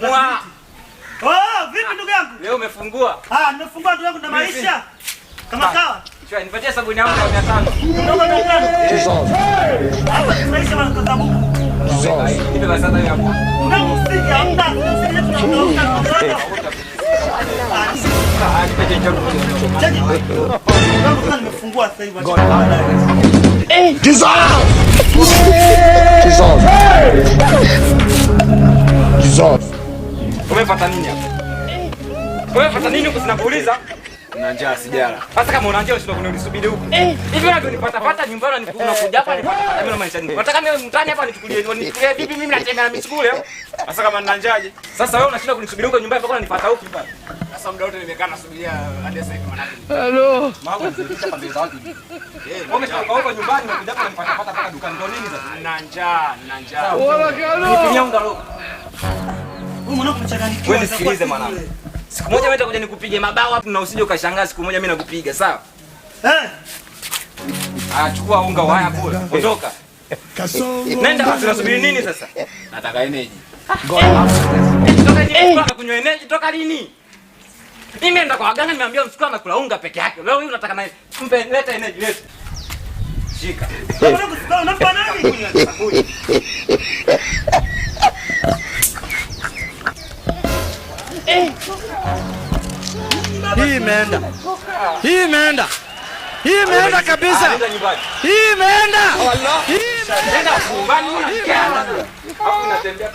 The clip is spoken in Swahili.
Oh, vipi ndugu yangu? Leo umefungua? Nimefungua ndugu yangu na maisha. Kama sawa? Chua, nipatie sabuni yangu ya 500. Ndugu yangu. Maisha wanataka Mungu. Nipe basi hata hapo. Unamsikia hamna? Nimefungua sasa hivi. Umepata nini hapa? Umepata nini huko sinakuuliza? Una njaa sijala. Sasa kama una njaa usio kunisubiri huko. Hivi unavyonipata pata nyumbani unakuja hapa nipata mimi na maisha nini? Unataka mimi mtani hapa nichukulie vipi mimi natembea na michukule? Sasa kama nina njaje? Sasa wewe unashinda kunisubiri huko nyumbani mpaka unanipata huko pale. Sasa muda wote nimekaa nasubiria hadi sasa hivi manake. Hello. Mambo zilipisha pande za watu. Umetoka huko nyumbani unakuja hapa unanipata mpaka dukani ndio nini sasa? Nina njaa. Wala kalo. Nipinyonga roho. Wewe mwanangu mchanganyikiwa. Wewe nisikilize mwanangu. Siku moja mimi nitakuja nikupigie mabao hapo na usije ukashangaa siku moja mimi nakupiga, sawa? Chukua unga wa haya kule. Ondoka. Nenda basi unasubiri nini sasa? Nataka energy. Toka nini kwa kunywa energy toka lini? Mimi naenda kwa waganga nimeambia msukuma anakula unga peke yake. Leo hii unataka na mpe leta energy leta. Shika. Unampa nani? Hii imeenda. Hii imeenda kabisa. Hii imeenda. Nenda nyumbani unakana. Hapo unatembea.